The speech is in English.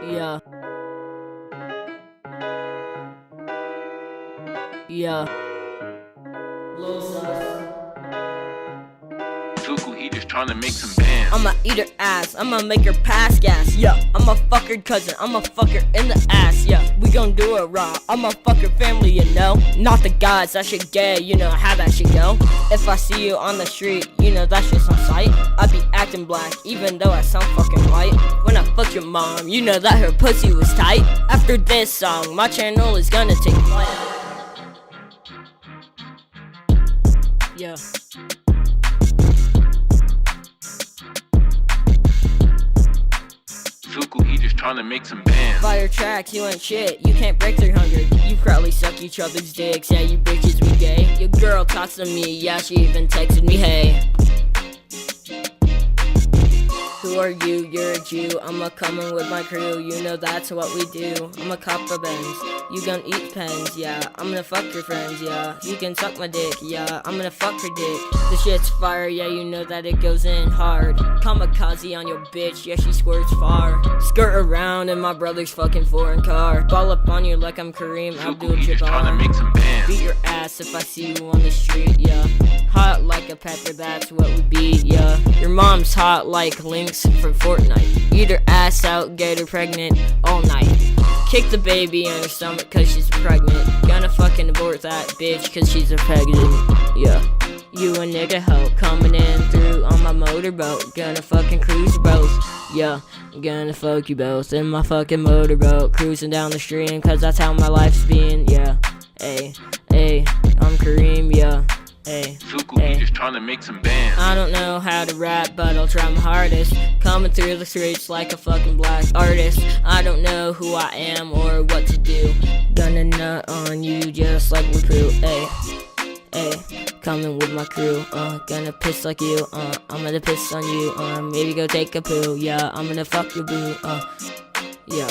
Yeah. Yeah. Zukuu, he just tryna make some bands. I'ma eat her ass, I'ma make her pass gas, yeah. I'ma fuck her cousin, I'ma fuck her in the ass, yeah. We gon' do it raw, I'ma fuck her family, you know. Not the guys, that shit gay, you know how that shit go. If I see you on the street, you know that's just on sight. I be acting black, even though I sound fucking white. When I fuck your mom, you know that her pussy was tight. After this song, my channel is gonna take flight. Yeah. Zukuu, he just tryna make some bands. Fire tracks, you ain't shit, you can't break 300. You probably suck each other's dicks, yeah, you bitches be gay. Your girl talks to me, yeah, she even texted me, hey. Who are you? You're a Jew. I'ma come in with my crew, you know that's what we do. I'ma cop a Benz, you gon' eat pens, yeah. I'm gonna fuck your friends, yeah. You can suck my dick, yeah. I'm gonna fuck her dick. The shit's fire, yeah, you know that it goes in hard. Kamikaze on your bitch, yeah, she squirts far. Skirt around in my brother's fucking foreign car. Ball up on you like I'm Kareem Zukuu, he just tryna make some bands. Beat your ass if I see you on the street, yeah. Hot like a pepper, that's what we be, yeah. Your mom's hot like Lynx from Fortnite. Eat her ass out, get her pregnant all night. Kick the baby in her stomach cause she's pregnant. Gonna fucking abort that bitch cause she's a pregnant, yeah. You a nigga hoe coming in through on my motorboat. Gonna fucking cruise you both, yeah. Gonna fuck you both in my fucking motorboat. Cruising down the stream cause that's how my life's been, yeah. Ay, ay, I'm Kareem, yeah. Ay, Zukuu, he just tryna make some bands. I don't know how to rap, but I'll try my hardest. Coming through the streets like a fucking black artist. I don't know who I am or what to do. Gonna nut on you just like Zukuu, ay, ay. Coming with my crew, gonna piss like you, I'm gonna piss on you, maybe go take a poo, yeah. I'm gonna fuck your boo, yeah.